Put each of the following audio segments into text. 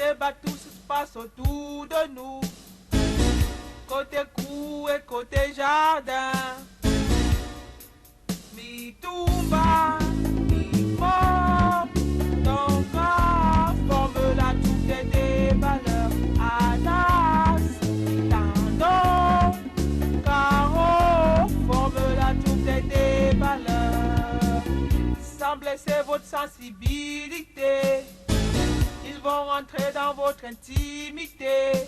débat, tout se passe autour de nous. Côté cour et côté jardin. Mi tumba, mi mort. Ton corps forme la troupe des valeurs. Anas, tando, caro forme la troupe des valeurs. Sans blesser votre sensibilité, ils vont rentrer dans votre intimité.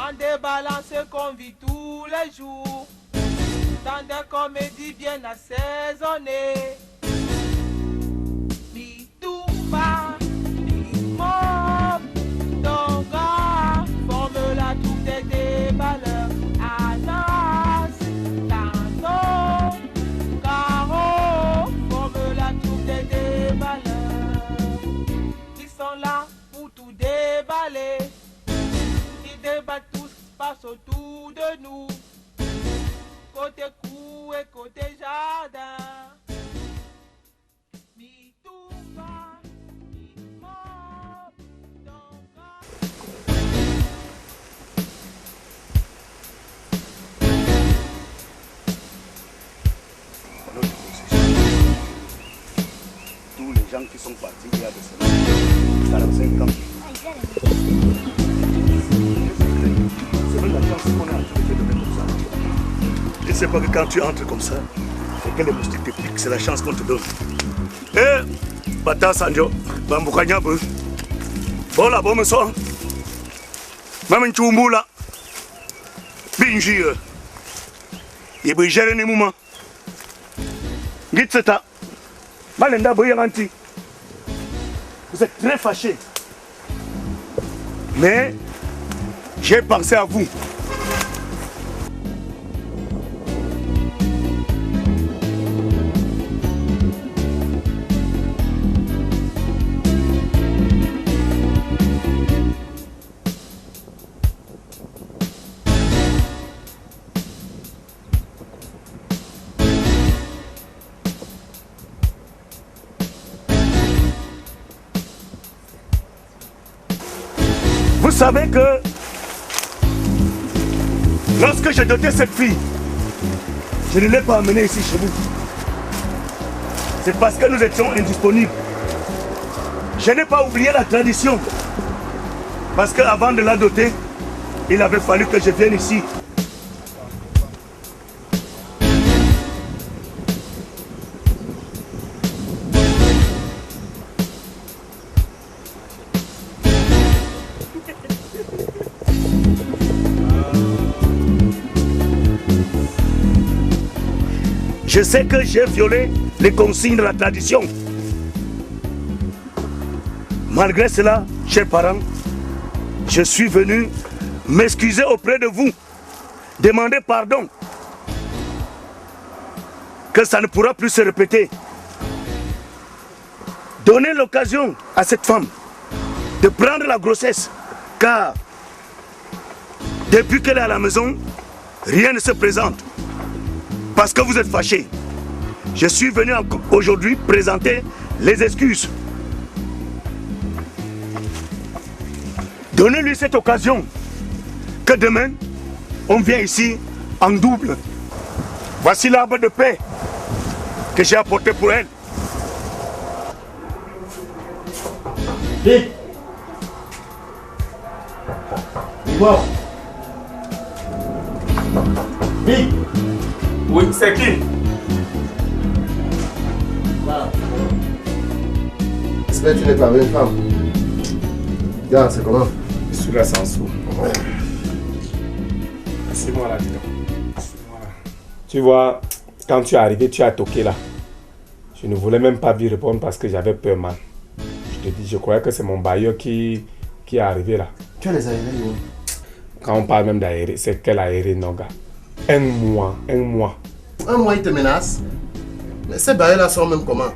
En déballant ce qu'on vit tous les jours, dans des comédies bien assaisonnées. Mi tumba, mi mob, ton gars forme la troupe des valeurs. Anas, tando, caro forme la troupe des valeurs. Ils sont là pour tout déballer. Débat, tout se passe autour de nous. Côté cour et côté jardin. Mi tumba, mi mob, tous les gens qui sont partis il y a de cela 45 ans. C'est même la chance qu'on a de mettre comme ça. Je ne sais pas que quand tu entres comme ça, et que les moustiques te piquent, c'est la chance qu'on te donne. Eh, Bata Sanjo, Bamboukanya Bou. Bola, bon me son. Maman Tchoumoula. Binji. Il peut gérer les moments. Gitseta. Malenda Boyanti. Vous êtes très fâchés. Mais j'ai pensé à vous. Vous savez que lorsque j'ai doté cette fille, je ne l'ai pas amenée ici chez vous. C'est parce que nous étions indisponibles. Je n'ai pas oublié la tradition. Parce qu'avant de la doter, il avait fallu que je vienne ici. Je sais que j'ai violé les consignes de la tradition. Malgré cela, chers parents, je suis venu m'excuser auprès de vous, demander pardon, que ça ne pourra plus se répéter. Donner l'occasion à cette femme de prendre la grossesse, car depuis qu'elle est à la maison, rien ne se présente. Parce que vous êtes fâchés. Je suis venu aujourd'hui présenter les excuses. Donnez-lui cette occasion que demain, on vient ici en double. Voici l'arbre de paix que j'ai apporté pour elle. Vite! Wow. Vite! Oui, c'est qui? J'espère que tu n'es pas avec une femme. Regarde, c'est comment? Je suis là sans sou. C'est moi là, dis donc. Tu vois, quand tu es arrivé, tu as toqué là. Je ne voulais même pas lui répondre parce que j'avais peur, man. Je te dis, je croyais que c'est mon bailleur qui est arrivé là. Tu as les aérés, oui. Quand on parle même d'aéré, c'est quel aéré, non, gars? Un mois. Un mois, ils te menacent. Mais ces bailleurs-là sont même comment?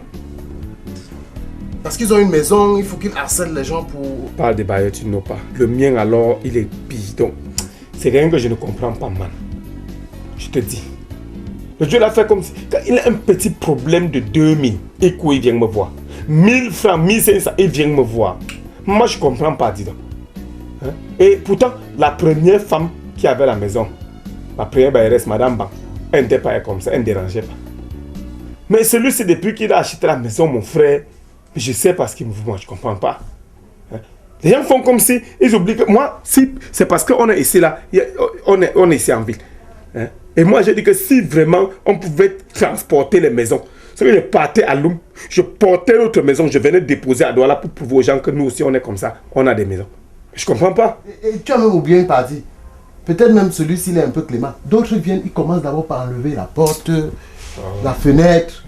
Parce qu'ils ont une maison, il faut qu'ils harcèlent les gens pour... Parle des bailleurs, tu n'as pas. Le mien, alors, il est bidon. C'est rien que je ne comprends pas, man. Je te dis. Le Dieu l'a fait comme si... Quand il a un petit problème de 2000, et quoi, il vient me voir. 1000 francs, 1500, il vient me voir. Moi, je ne comprends pas, dis donc. Hein? Et pourtant, la première femme qui avait la maison, la première bailleresse, Madame Ban, elle n'était pas comme ça, elle ne dérangeait pas. Mais celui-ci, depuis qu'il a acheté la maison, mon frère, je sais pas ce qu'il me veut, moi, je ne comprends pas. Hein? Les gens font comme si, ils oublient que moi, si, c'est parce qu'on est ici, là, on est ici en ville. Hein? Et moi, je dis que si vraiment on pouvait transporter les maisons, c'est que je partais à Loum, je portais notre maison, je venais déposer à Douala pour prouver aux gens que nous aussi, on est comme ça, on a des maisons. Je comprends pas. Et tu as même oublié une partie. Peut-être même celui-ci, il est un peu clément. D'autres viennent, ils commencent d'abord par enlever la porte, la fenêtre.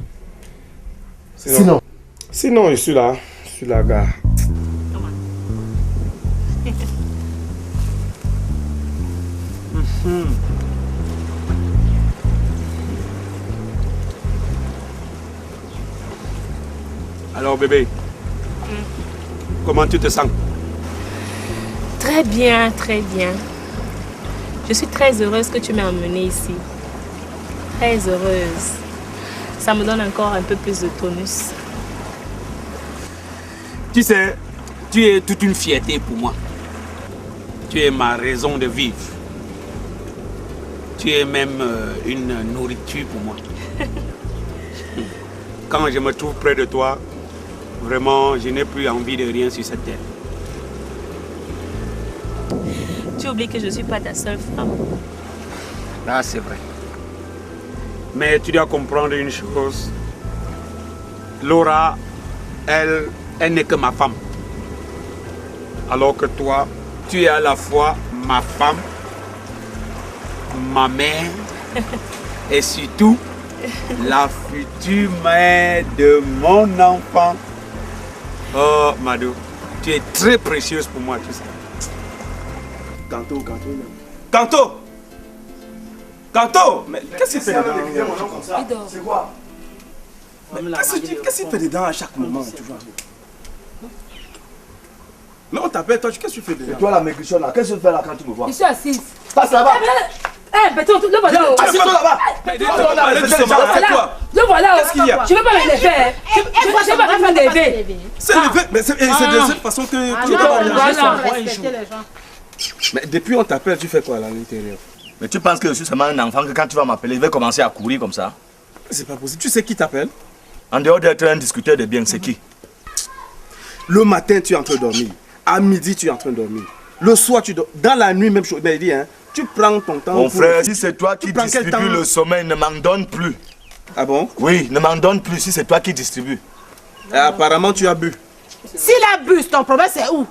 Sinon, je suis là, gars. Alors bébé, comment tu te sens? Très bien, très bien. Je suis très heureuse que tu m'aies emmenée ici. Très heureuse. Ça me donne encore un peu plus de tonus. Tu sais, tu es toute une fierté pour moi. Tu es ma raison de vivre. Tu es même une nourriture pour moi. Quand je me trouve près de toi, vraiment, je n'ai plus envie de rien sur cette terre. Tu oublies que je ne suis pas ta seule femme. Là, c'est vrai. Mais tu dois comprendre une chose. Laura, elle n'est que ma femme. Alors que toi, tu es à la fois ma femme, ma mère et surtout la future mère de mon enfant. Oh, Madou, tu es très précieuse pour moi, tu sais. Kanto! Mais qu'est-ce qu'il fait dedans? C'est quoi? Qu'est-ce qu'il fait dedans à chaque moment? Mais on t'appelle, toi, qu'est-ce que tu fais dedans? Et toi, la maigrichonne là, qu'est-ce que tu fais là quand tu me vois? Je suis assise. Passe là-bas! Le voilà. Assieds-toi là-bas! Le voilà. Qu'est-ce qu'il y a? Je ne veux pas me lever. Je ne veux pas me lever. C'est levé, mais c'est de cette façon que tu dois réagir. Mais depuis on t'appelle, tu fais quoi là à l'intérieur? Mais tu penses que je suis seulement un enfant que quand tu vas m'appeler, je vais commencer à courir comme ça? C'est pas possible. Tu sais qui t'appelle? En dehors d'être un discuteur de biens, c'est qui? Le matin, tu es en train de dormir. À midi, tu es en train de dormir. Le soir, tu dors. Dans la nuit, même chose. Mais il dit, hein, tu prends ton temps. Mon frère, si c'est toi qui distribue le sommeil, ne m'en donne plus. Ah bon? Oui, ne m'en donne plus si c'est toi qui distribue. Et apparemment, tu as bu. S'il a bu, ton problème c'est où?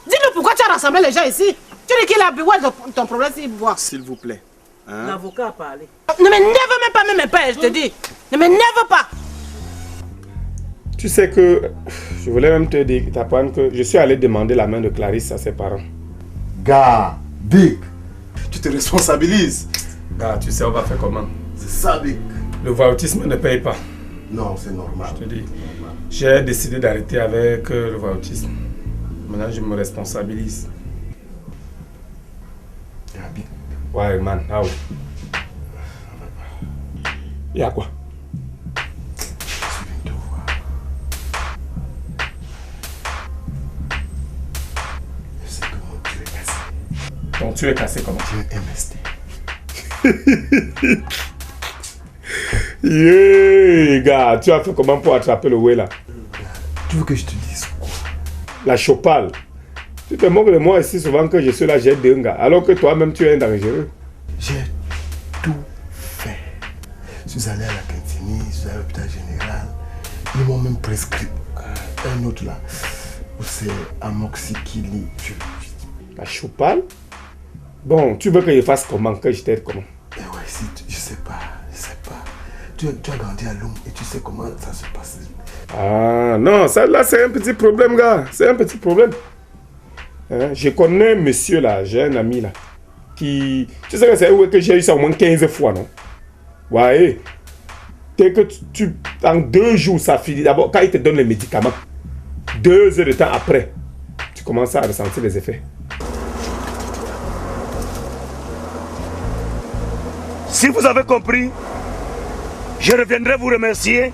Dis-nous pourquoi tu as rassemblé les gens ici. Tu dis qu'il a bu, ouais, ton problème s'il boit. S'il vous plaît. Hein? L'avocat a parlé. Ne m'énerve même pas, même mes pères, je te dis. Ne m'énerve pas. Tu sais que je voulais même te dire, t'apprendre que je suis allé demander la main de Clarisse à ses parents. Gars, Big, tu te responsabilises. Ah, tu sais, on va faire comment? C'est ça, Big. Le voyoutisme ne paye pas. Non, c'est normal. Je te dis, j'ai décidé d'arrêter avec le voyoutisme. Maintenant, je me responsabilise. Big. Ouais, man, ah ouais. Il y a quoi? Donc tu es cassé comment? Tu es MST. Yeah, gars, tu as fait comment pour attraper le way là? Tu veux que je te dise quoi? La chopale. Tu te moques de moi ici souvent que je suis là, j'ai deux gars. Alors que toi-même tu es un dangereux. J'ai tout fait. Je suis allé à la cantine, je suis allé à l'hôpital général. Ils m'ont même prescrit un autre là. C'est amoxicilline. La chopale? Bon, tu veux que je fasse comment? Que je t'aide comment? Eh ouais, si, je sais pas. Tu as grandi à Londres et tu sais comment ça se passe. Ah non, ça là c'est un petit problème, gars. C'est un petit problème. Hein? Je connais un monsieur là, j'ai un ami là, qui... Tu sais que c'est où que j'ai eu ça au moins 15 fois, non? Ouais. Dès que en 2 jours, ça finit. D'abord, quand il te donne les médicaments, 2 heures de temps après, tu commences à ressentir les effets. Si vous avez compris, je reviendrai vous remercier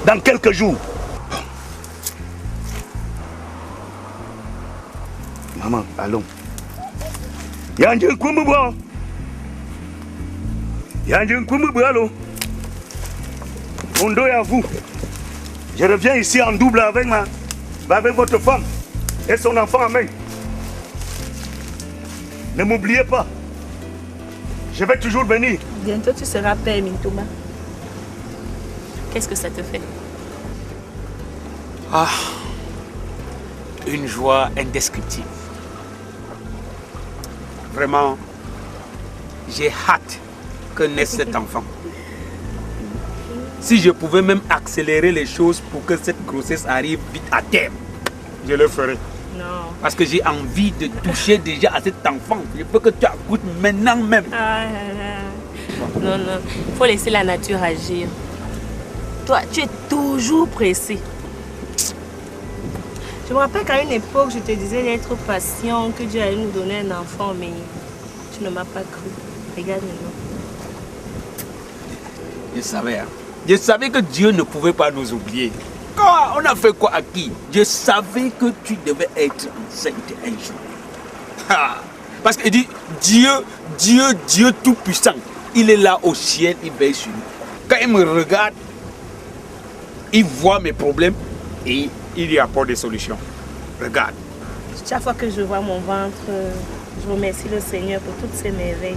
dans quelques jours. Maman, allons. Yanjin Kumbubo. Yanjin Kumbubo, allô. Mon dos est à vous. Je reviens ici en double avec votre femme et son enfant en main. Ne m'oubliez pas. Je vais toujours venir. Bientôt tu seras père, Mintouma. Qu'est-ce que ça te fait? Ah, une joie indescriptible. Vraiment, j'ai hâte que naisse cet enfant. Si je pouvais même accélérer les choses pour que cette grossesse arrive vite à terme, je le ferais. Non. Parce que j'ai envie de toucher déjà à cet enfant. Je veux que tu accouches maintenant même. Non, non. Il faut laisser la nature agir. Toi, tu es toujours pressé. Je me rappelle qu'à une époque, je te disais d'être patient, que Dieu allait nous donner un enfant, mais tu ne m'as pas cru. Regarde maintenant. Je savais, hein. Je savais que Dieu ne pouvait pas nous oublier. Quoi? On a fait quoi à qui? Je savais que tu devais être enceinte un jour. Ah. Parce qu'il dit Dieu tout-puissant. Il est là au ciel, il veille sur nous. Quand il me regarde, il voit mes problèmes et il y apporte des solutions. Regarde. Chaque fois que je vois mon ventre, je remercie le Seigneur pour toutes ces merveilles.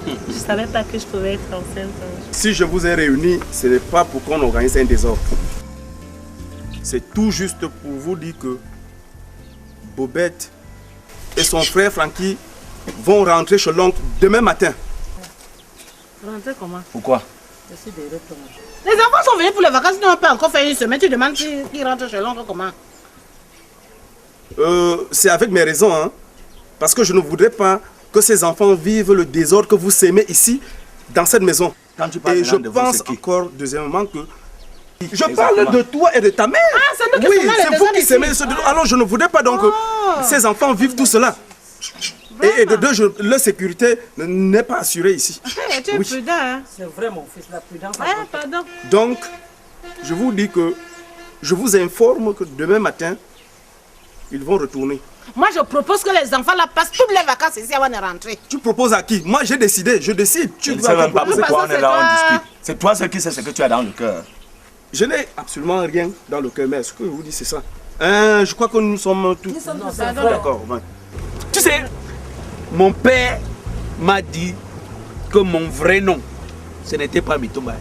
Je ne savais pas que je pouvais être enceinte. Si je vous ai réunis, ce n'est pas pour qu'on organise un désordre. C'est tout juste pour vous dire que Bobette et son frère Francky vont rentrer chez l'oncle demain matin. Rentrer comment? Pourquoi? Les enfants sont venus pour les vacances, ils n'ont pas encore fait une semaine. Tu demandes qui rentre chez l'oncle comment? C'est avec mes raisons, hein. Parce que je ne voudrais pas que ces enfants vivent le désordre que vous sémez ici, dans cette maison. Quand tu parles et je de vous, pense c'est qui? encore, deuxièmement, que... Je parle de toi et de ta mère. Ah, c'est nous qui oui, sémons les c'est vous désordres qui ici. sémez ce désordre. Alors, je ne voudrais pas donc que ces enfants vivent tout cela. Et de deux, leur sécurité n'est pas assurée ici. Tu es prudent, hein? C'est vrai, mon fils, la prudence. Pardon. Donc, je vous dis que je vous informe que demain matin, ils vont retourner. Moi, je propose que les enfants là passent toutes les vacances ici avant de rentrer. Tu proposes à qui? Moi, j'ai décidé, je décide. Tu ne sais même pas proposer. pourquoi on est là, C'est on toi. discute. C'est toi qui sais ce que tu as dans le cœur. Je n'ai absolument rien dans le cœur, mais ce que je vous dis, c'est ça. Je crois que nous sommes tous... D'accord, ouais. Tu sais, mon père m'a dit que mon vrai nom, ce n'était pas Mitomba.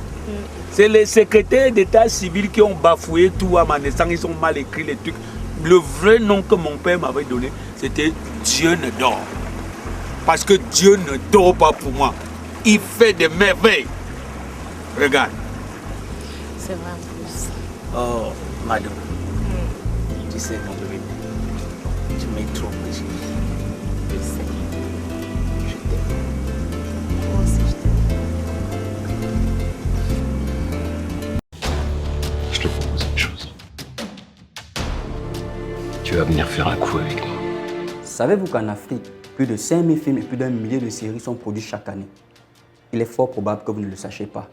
C'est les secrétaires d'état civil qui ont bafoué tout à ma naissance, ils ont mal écrit les trucs. Le vrai nom que mon père m'avait donné, c'était Dieu ne dort. Parce que Dieu ne dort pas pour moi. Il fait des merveilles. Regarde. C'est vrai en plus. Oh, madame. Tu sais, mon bébé, tu m'es trop précieux. Je sais. Je t'aime. Moi aussi, je t'aime. Je te propose une chose. Tu vas venir faire un coup avec moi. Savez-vous qu'en Afrique, plus de 5000 films et plus d'1 millier de séries sont produits chaque année? Il est fort probable que vous ne le sachiez pas.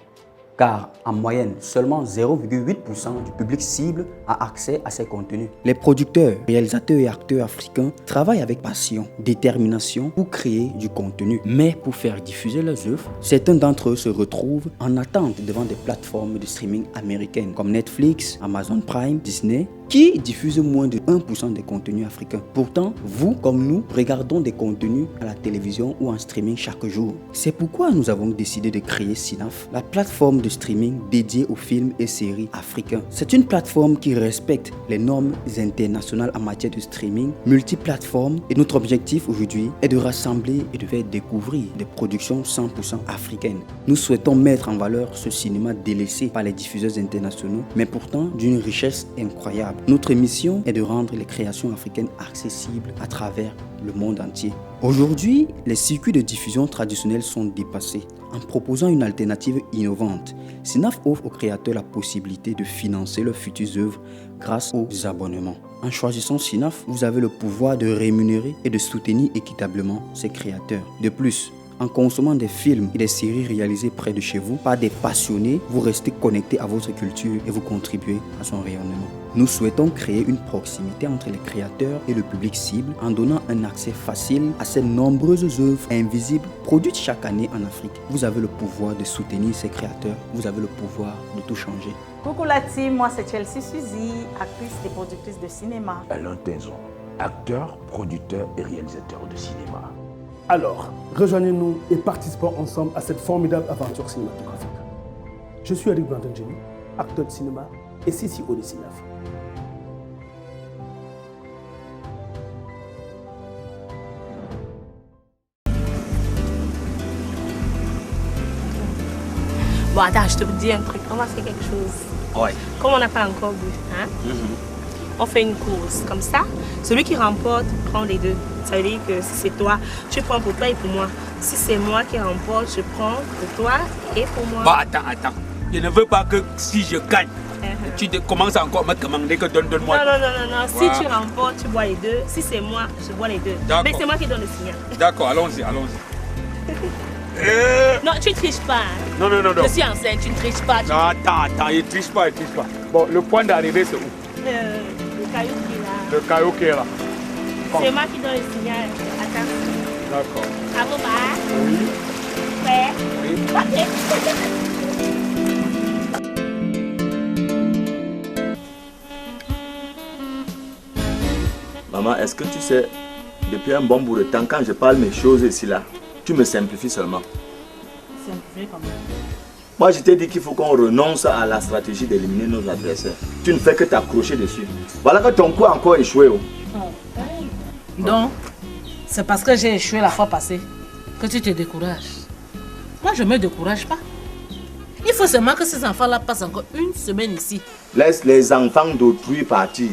Car en moyenne, seulement 0,8% du public cible a accès à ces contenus. Les producteurs, réalisateurs et acteurs africains travaillent avec passion, détermination pour créer du contenu. Mais pour faire diffuser leurs œuvres, certains d'entre eux se retrouvent en attente devant des plateformes de streaming américaines comme Netflix, Amazon Prime, Disney, qui diffusent moins de 1% des contenus africains. Pourtant, vous comme nous, regardons des contenus à la télévision ou en streaming chaque jour. C'est pourquoi nous avons décidé de créer Synaf, la plateforme de streaming dédiée aux films et séries africains. C'est une plateforme qui respecte les normes internationales en matière de streaming, multiplateforme, et notre objectif aujourd'hui est de rassembler et de faire découvrir des productions 100% africaines. Nous souhaitons mettre en valeur ce cinéma délaissé par les diffuseurs internationaux, mais pourtant d'une richesse incroyable. Notre mission est de rendre les créations africaines accessibles à travers le monde entier. Aujourd'hui, les circuits de diffusion traditionnels sont dépassés. En proposant une alternative innovante, Synaf offre aux créateurs la possibilité de financer leurs futures œuvres grâce aux abonnements. En choisissant Synaf, vous avez le pouvoir de rémunérer et de soutenir équitablement ces créateurs. De plus, En consommant des films et des séries réalisées près de chez vous par des passionnés, vous restez connecté à votre culture et vous contribuez à son rayonnement. Nous souhaitons créer une proximité entre les créateurs et le public cible en donnant un accès facile à ces nombreuses œuvres invisibles produites chaque année en Afrique. Vous avez le pouvoir de soutenir ces créateurs, vous avez le pouvoir de tout changer. Coucou la team, moi c'est Chelsea Suzy, actrice et productrice de cinéma. Alain Tenzon, acteur, producteur et réalisateur de cinéma. Alors, rejoignez-nous et participons ensemble à cette formidable aventure cinématographique. Je suis Eric Brandon-Jenny, acteur de cinéma et CCO de Cinef. Bon, attends, je te dis un truc. On va faire quelque chose. Ouais. Comme on n'a pas encore bu, hein? On fait une course. Comme ça, celui qui remporte prend les deux. Ça veut dire que si c'est toi, tu prends pour toi et pour moi. Si c'est moi qui remporte, je prends pour toi et pour moi. Bah, attends. Je ne veux pas que si je gagne, tu commences encore à me demander que donne-moi. Non. Si tu remportes, tu bois les deux. Si c'est moi, je bois les deux. Mais c'est moi qui donne le signal. D'accord, allons-y. Non, tu ne triches pas. Hein. Non. Je suis enceinte, tu ne triches pas. Non, attends, il ne triche pas. Bon, le point d'arrivée, c'est où? Le caillou qui est là. Le caillou qui est là. C'est moi qui donne le signal. Attends. D'accord. Amoba. Oui. Prêt? Oui. Ok. Maman, est-ce que tu sais, depuis un bon bout de temps, quand je parle mes choses ici là, tu me simplifies seulement. Simplifier comment? Moi, je t'ai dit qu'il faut qu'on renonce à la stratégie d'éliminer nos adversaires. Tu ne fais que t'accrocher dessus. Voilà que ton coup a encore échoué. Donc, c'est parce que j'ai échoué la fois passée que tu te décourages. Moi, je ne me décourage pas. Il faut seulement que ces enfants-là passent encore une semaine ici. Laisse les enfants d'autrui partir.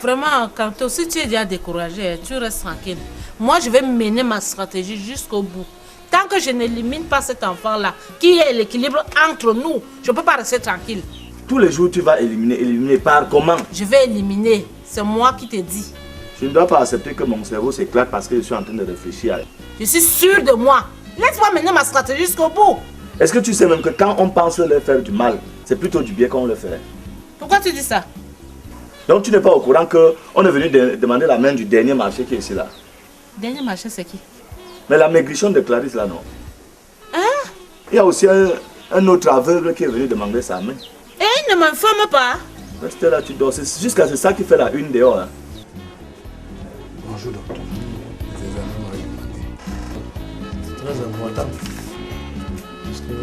Vraiment, quand si tu es déjà découragé, tu restes tranquille. Moi, je vais mener ma stratégie jusqu'au bout. Tant que je n'élimine pas cet enfant-là, qui est l'équilibre entre nous, je ne peux pas rester tranquille. Tous les jours, tu vas éliminer par comment? Je vais éliminer. C'est moi qui te dis. Je ne dois pas accepter que mon cerveau s'éclate parce que je suis en train de réfléchir. Je suis sûre de moi. Laisse-moi mener ma stratégie jusqu'au bout. Est-ce que tu sais même que quand on pense leur faire du mal, c'est plutôt du bien qu'on leur fait? Pourquoi tu dis ça? Donc tu n'es pas au courant qu'on est venu demander la main du dernier marché qui est ici là? Dernier marché, c'est qui? Mais la maigrichonne de Clarisse là, non? Hein? Il y a aussi un autre aveugle qui est venu demander sa main. Et il ne m'informe pas. Reste là, tu dors. C'est jusqu'à ça qui fait la une dehors. Hein. Bonjour docteur. Les examens m'ont demandé. C'est très important. Parce que,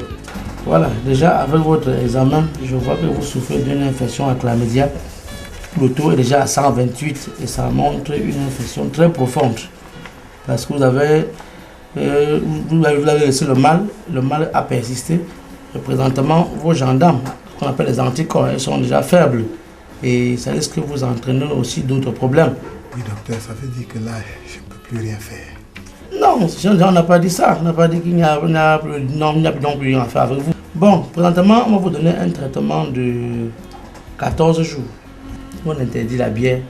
voilà, déjà avec votre examen, je vois que vous souffrez d'une infection à chlamydia. Le taux est déjà à 128 et ça montre une infection très profonde. Parce que vous avez laissé le mal a persisté. Et présentement, vos gendarmes, qu'on appelle les anticorps, ils sont déjà faibles. Et ça risque de vous entraîner aussi d'autres problèmes. Oui docteur, ça veut dire que là, je ne peux plus rien faire. Non, on n'a pas dit ça. On n'a pas dit qu'il n'y a non plus rien à faire avec vous. Bon, présentement, on va vous donner un traitement de 14 jours. On interdit la bière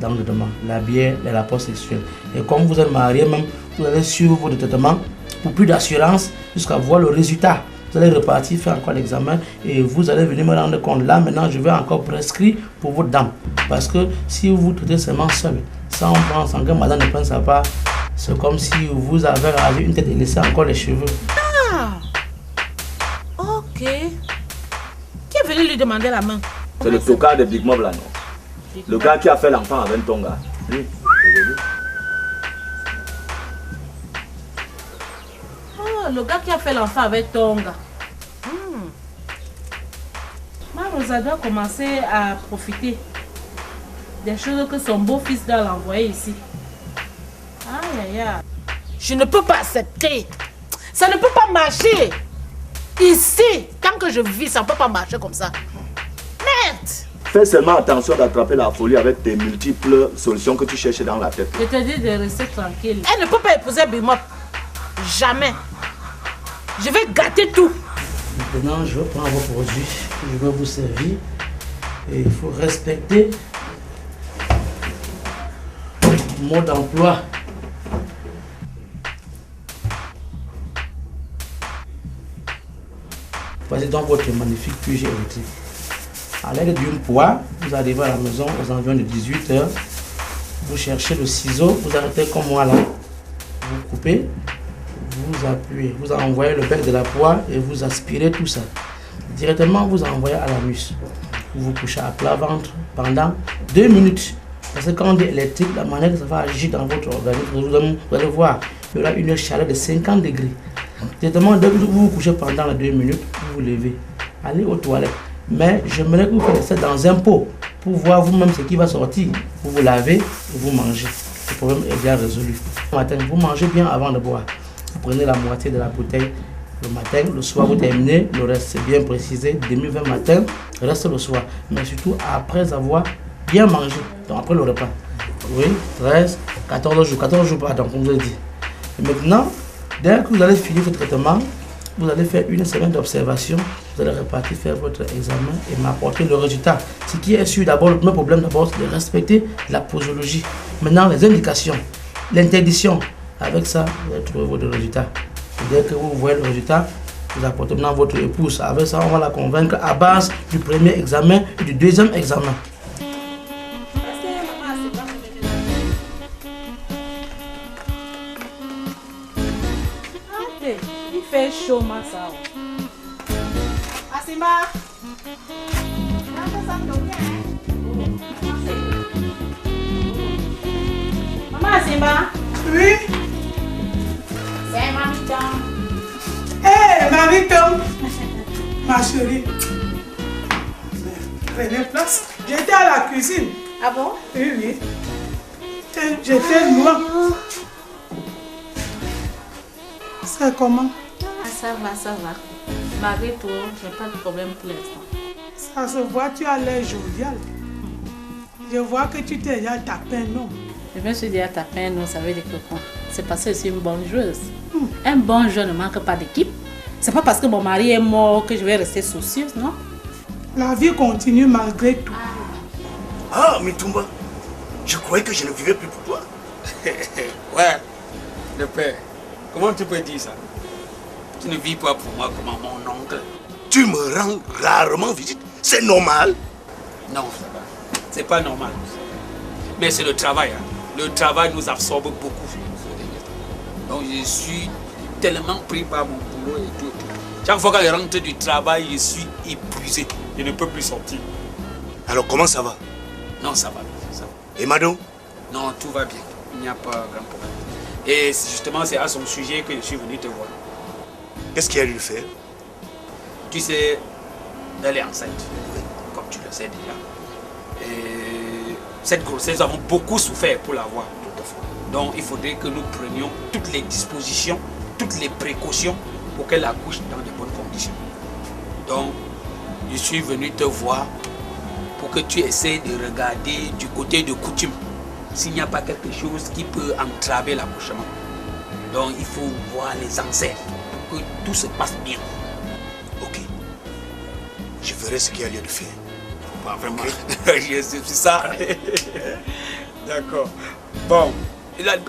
dans le traitement, la bière, les rapports sexuels. Et comme vous êtes marié même, vous allez suivre votre traitement pour plus d'assurance jusqu'à voir le résultat. Vous allez repartir, faire encore l'examen et vous allez venir me rendre compte. Là maintenant, je vais encore prescrire pour votre dame. Parce que si vous vous traitez seulement seul, sans prendre, sans que madame ne pense pas, c'est comme si vous avez rasé une tête et laissé encore les cheveux. Ah! Ok. Qui est venu lui demander la main? C'est le tocard de Big Mob là, non? Le gars qui a fait l'enfant avec ton gars. Oui, oh, le gars qui a fait l'enfant avec Tonga. Ma Rosa doit commencer à profiter des choses que son beau-fils doit l'envoyer ici. Aïe, aïe, aïe. Je ne peux pas accepter. Ça ne peut pas marcher. Ici, tant que je vis, ça ne peut pas marcher comme ça. Merde! Fais seulement attention d'attraper la folie avec tes multiples solutions que tu cherches dans la tête. Je te dis de rester tranquille. Elle ne peut pas épouser Bimop. Jamais. Je vais gâter tout. Maintenant, je vais prendre vos produits. Je vais vous servir. Et il faut respecter le mode d'emploi. Voici donc votre magnifique puge électrique. À l'aide d'une poire, vous arrivez à la maison aux environs de 18 h. Vous cherchez le ciseau, vous arrêtez comme moi là. Vous coupez, vous appuyez, vous envoyez le bec de la poire et vous aspirez tout ça. Directement, vous envoyez à l'anus. Vous vous couchez à plat ventre pendant 2 minutes. Parce que quand on dit électrique, la manière que ça va agir dans votre organisme, vous allez voir, il y aura une chaleur de 50 degrés. Directement, dès que vous vous couchez pendant les 2 minutes, vous vous levez. Allez aux toilettes. Mais j'aimerais que vous fassiez ça dans un pot pour voir vous-même ce qui va sortir. Vous vous lavez et vous mangez. Le problème est bien résolu. Le matin, vous mangez bien avant de boire. Vous prenez la moitié de la bouteille le matin, le soir vous terminez, le reste c'est bien précisé, demi-20 matin, le reste le soir. Mais surtout après avoir bien mangé, donc après le repas. Oui, 13, 14 jours pardon, comme je vous ai dit. Et maintenant, dès que vous allez finir votre traitement, vous allez faire une semaine d'observation, vous allez repartir faire votre examen et m'apporter le résultat. Ce qui est sûr d'abord, le premier problème d'abord, c'est de respecter la posologie. Maintenant, les indications, l'interdiction, avec ça, vous allez trouver votre résultat. Et dès que vous voyez le résultat, vous apportez maintenant votre épouse. Avec ça, on va la convaincre à base du premier examen et du deuxième examen. Il fait chaud, ma soeur. Asima. Maman Asima. Oui. C'est Mariton. Hé, Mariton. Ma chérie. Prenez place. J'étais à la cuisine. Ah bon? Oui, oui. J'étais loin. C'est comment? Ah, ça va. Malgré tout, je n'ai pas de problème pour l'instant. Ça se voit, tu as l'air jovial. Je vois que tu t'es déjà tapé un homme. Je me suis déjà tapé un homme, ça veut dire que quoi? C'est parce que je suis une bonne joueuse. Un bon joueur ne manque pas d'équipe. C'est pas parce que mon mari est mort que je vais rester soucieuse, non? La vie continue malgré tout. Ah, Mitumba, je croyais que je ne vivais plus pour toi. Ouais, le père. Comment tu peux dire ça? Tu ne vis pas pour moi comme mon oncle. Tu me rends rarement visite. C'est normal? Non, c'est pas normal. Mais c'est le travail. Hein. Le travail nous absorbe beaucoup. Donc je suis tellement pris par mon boulot et tout. Chaque fois que je rentre du travail, je suis épuisé. Je ne peux plus sortir. Alors comment ça va? Non, ça va. Et Mado? Non, tout va bien. Il n'y a pas grand problème. Et justement, c'est à son sujet que je suis venu te voir. Qu'est-ce qu'il y a dû faire? Tu sais, elle est enceinte, comme tu le sais déjà. Et cette grossesse, nous avons beaucoup souffert pour l'avoir. Donc, il faudrait que nous prenions toutes les dispositions, toutes les précautions pour qu'elle accouche dans de bonnes conditions. Donc, je suis venu te voir pour que tu essaies de regarder du côté de coutume s'il n'y a pas quelque chose qui peut entraver l'accouchement. Donc, il faut voir les ancêtres pour que tout se passe bien. Ok. Je verrai ce qu'il y a lieu de faire. Pas vraiment. C'est ça. D'accord. Bon.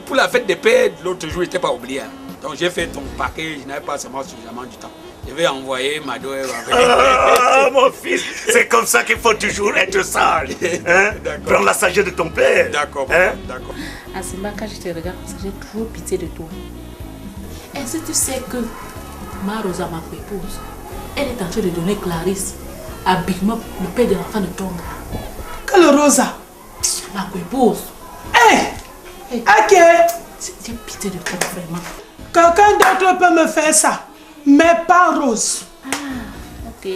Pour la fête des pères, l'autre jour, je n'étais pas oublié. Donc, j'ai fait ton paquet. Je n'avais pas seulement suffisamment du temps. Je vais envoyer Mado avec... Ah, mon fils, c'est comme ça qu'il faut toujours être sage. Hein? Prends la sagesse de ton père. D'accord, hein? D'accord. Asima, quand je te regarde, parce que j'ai trop pitié de toi. Est-ce que tu sais que ma Rosa, ma épouse, elle est en train de donner Clarisse à Big Mop, le père de l'enfant de Tonga? Quelle Rosa? Ma épouse. Hé! Ok! J'ai pitié de toi, vraiment. Quelqu'un d'autre peut me faire ça, mais pas Rose. Ah, ok.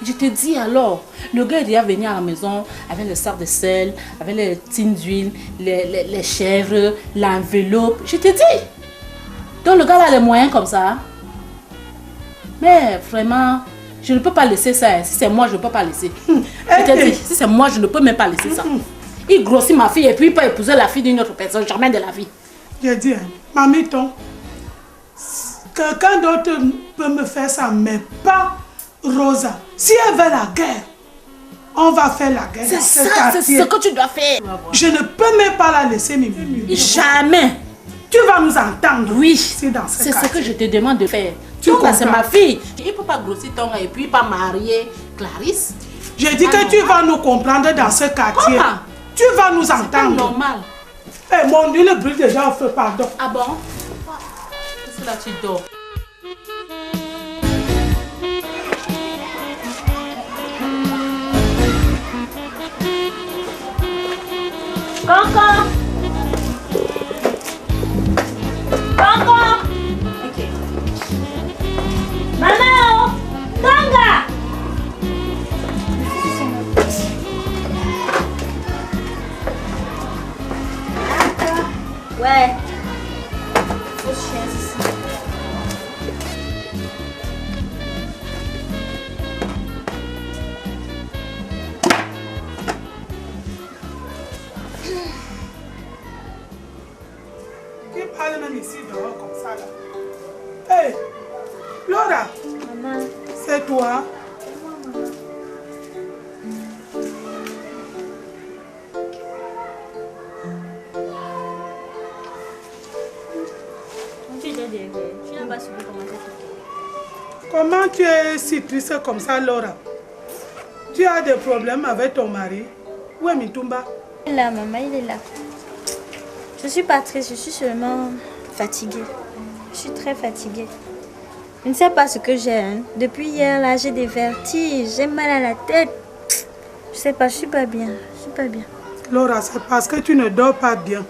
Je te dis alors, le gars est déjà venu à la maison avec le sac de sel, avec les tines d'huile, les chèvres, l'enveloppe. Je te dis. Donc le gars a les moyens comme ça. Mais vraiment, je ne peux pas laisser ça. Si c'est moi, je ne peux pas laisser. Je te dis, si c'est moi, je ne peux même pas laisser ça. Il grossit ma fille et puis il peut épouser la fille d'une autre personne. Jamais de la vie. Je dis, Mamiton, quelqu'un d'autre peut me faire ça, mais pas Rosa. Si elle veut la guerre, on va faire la guerre. C'est ça, c'est ce que tu dois faire. Je ne peux même pas la laisser, Mimi. Jamais. Tu vas nous entendre. Oui, c'est ce que je te demande de faire. Tonga, c'est ma fille. Il ne peut pas grossir Tonga et puis pas marier Clarisse. J'ai dit que tu vas nous comprendre dans ce quartier. Comment? Tu vas nous entendre. C'est normal. Eh mon Dieu, le bruit déjà au feu, pardon. Ah bon? Qu'est-ce que là tu dors? Coco! Coco! Ok. Maman! Tonga! Ouais. Faut chier ici. Qui parle même ici dehors comme ça là? Hé! Laura! Maman. C'est toi? Tu n'as pas suivi comment j'ai toqué. Comment tu es si triste comme ça, Laura? Tu as des problèmes avec ton mari? Où est Mitumba? Il est là, maman, il est là. Je ne suis pas triste, je suis seulement fatiguée. Je suis très fatiguée. Je ne sais pas ce que j'ai. Hein. Depuis hier, là, j'ai des vertiges, j'ai mal à la tête. Je ne sais pas, je ne suis pas bien. Je suis pas bien. Laura, c'est parce que tu ne dors pas bien.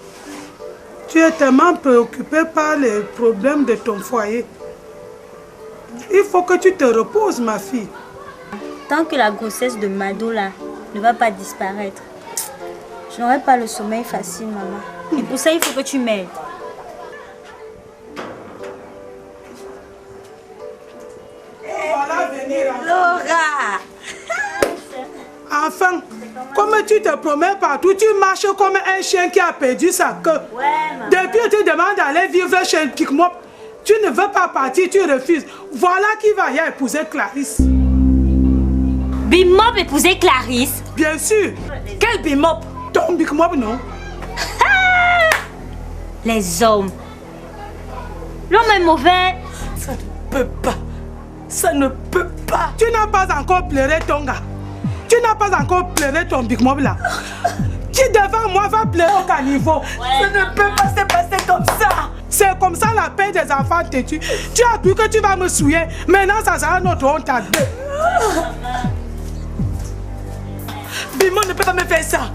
Tu es tellement préoccupée par les problèmes de ton foyer. Il faut que tu te reposes, ma fille. Tant que la grossesse de Mado là ne va pas disparaître, je n'aurai pas le sommeil facile, maman. Et pour ça, il faut que tu m'aides. Voilà venir. Laura! Enfin, comme tu te promènes partout, tu marches comme un chien qui a perdu sa queue. Ouais, maman. Depuis que tu demandes d'aller vivre chez Big Mop, tu ne veux pas partir, tu refuses. Voilà qui va y épouser Clarisse. Big Mop épouser Clarisse? Bien sûr. Quel Big Mop? Ton Big Mop, non? Les hommes. L'homme est mauvais. Ça ne peut pas. Ça ne peut pas. Tu n'as pas encore pleuré ton gars. Tu n'as pas encore pleuré ton Big Mop là. Qui devant moi va pleurer au caniveau. Ça ne peut pas se passer comme ça. C'est comme ça la paix des enfants têtus. Tu as cru que tu vas me souiller. Maintenant, ça sera notre honte à deux. Bimon ne peut pas me faire ça.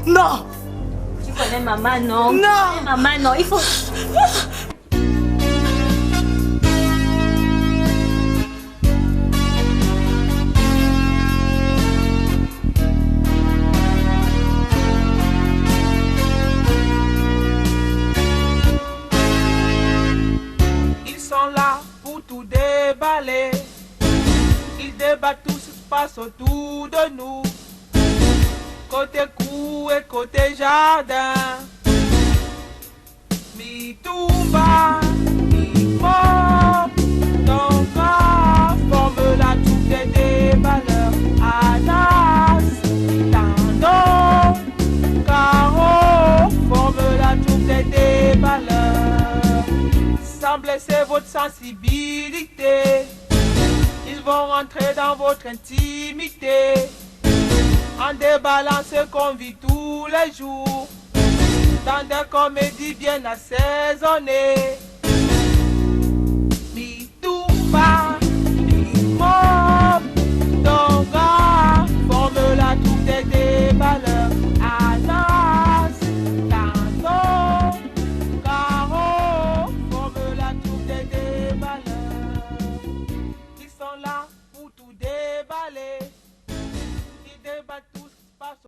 Non. Tu connais maman, non? Non. Tu connais maman, non. Il faut... Ils sont là pour tout déballer. Ils débattent tout ce qui se passe autour de nous. Côté cour et côté jardin. Mitumba, Mimop, Tonga, forme la troupe des déballeurs. Anas, Tando, Caro, forme la troupe des déballeurs. Sans blesser votre sensibilité, ils vont rentrer dans votre intimité. En déballant ce qu'on vit tous les jours, dans des comédies bien assaisonnées.